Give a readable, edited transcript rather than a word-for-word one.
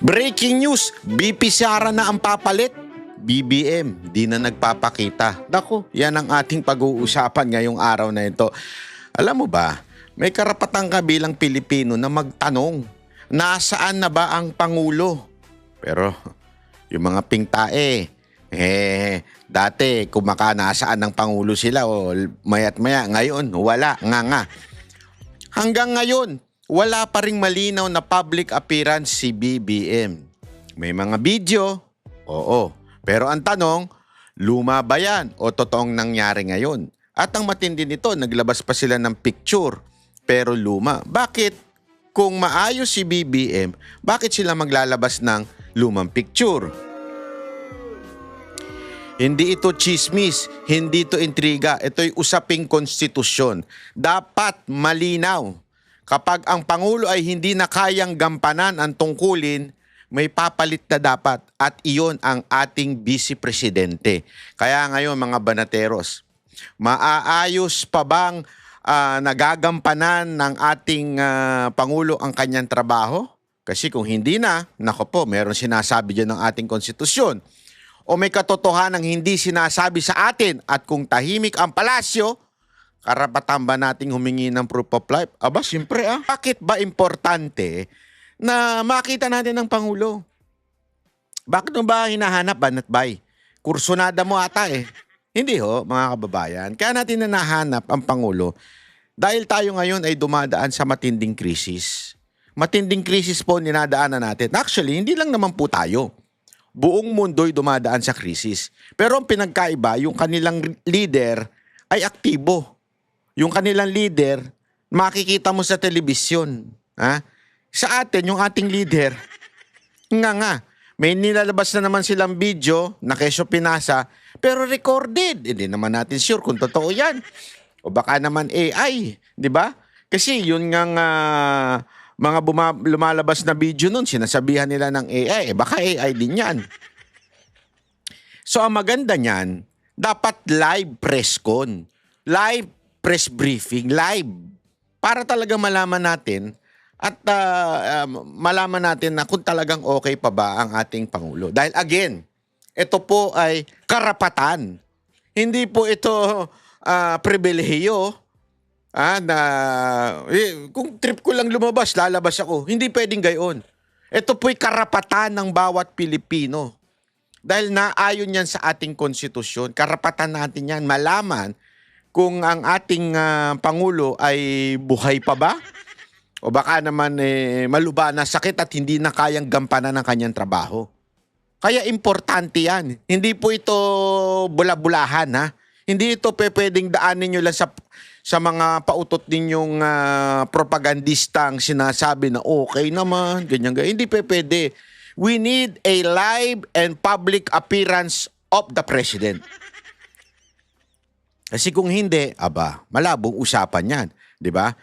Breaking news, BP Sara na ang papalit. BBM, di na nagpapakita. Naku, yan ang ating pag-uusapan ngayong araw na ito. Alam mo ba, may karapatan ka bilang Pilipino na magtanong, nasaan na ba ang Pangulo? Pero yung mga pingtae, dati nasaan ng Pangulo sila o maya't maya, ngayon wala, nga. Hanggang ngayon, wala pa ring malinaw na public appearance si BBM. May mga video, oo. Pero ang tanong, luma ba yan o totoong nangyari ngayon? At ang matindi nito, naglabas pa sila ng picture, pero luma. Bakit? Kung maayos si BBM, bakit sila maglalabas ng lumang picture? Hindi ito chismis, hindi ito intriga, ito'y usaping konstitusyon. Dapat malinaw. Kapag ang Pangulo ay hindi na kayang gampanan ang tungkulin, may papalit na dapat at iyon ang ating Vice Presidente. Kaya ngayon mga banateros, maaayos pa bang nagagampanan ng ating Pangulo ang kanyang trabaho? Kasi kung hindi na, nako po, meron sinasabi dyan ng ating konstitusyon. O may katotohanan ng hindi sinasabi sa atin at kung tahimik ang palasyo, karapatan ba nating humingi ng proof of life? Aba, siyempre Bakit ba importante na makita natin ng Pangulo? Bakit mo ba hinahanap, Banatbay? Kursunada mo ata Hindi mga kababayan. Kaya natin nahanap ang Pangulo dahil tayo ngayon ay dumadaan sa matinding krisis. Matinding krisis po ninadaanan natin. Actually, hindi lang naman po tayo. Buong mundo'y dumadaan sa krisis. Pero ang pinagkaiba, yung kanilang leader ay aktibo. Yung kanilang leader, makikita mo sa telebisyon. Sa atin, yung ating leader, nga, may nilalabas na naman silang video na keso pinasa, pero recorded. Hindi naman natin sure kung totoo yan. O baka naman AI, di ba? Kasi yun nga mga lumalabas na video nun, sinasabihan nila ng AI. Baka AI din yan. So ang maganda niyan, dapat live press con. Live press briefing, live. Para talaga malaman natin at malaman natin na kung talagang okay pa ba ang ating Pangulo. Dahil again, ito po ay karapatan. Hindi po ito pribilehiyo. Kung trip ko lang lumabas, lalabas ako. Hindi pwedeng gayon. Ito po'y karapatan ng bawat Pilipino. Dahil naayon yan sa ating konstitusyon. Karapatan natin yan malaman kung ang ating Pangulo ay buhay pa ba? O baka naman maluba na sakit at hindi na kayang gampanan ng kanyang trabaho. Kaya importante yan. Hindi po ito bula-bulahan Hindi ito pwedeng daanin nyo lang sa mga pautot ninyong propagandistang sinasabi na okay naman, ganyan. Hindi pwede. We need a live and public appearance of the President. Kasi kung hindi, malabong usapan yan. Di ba?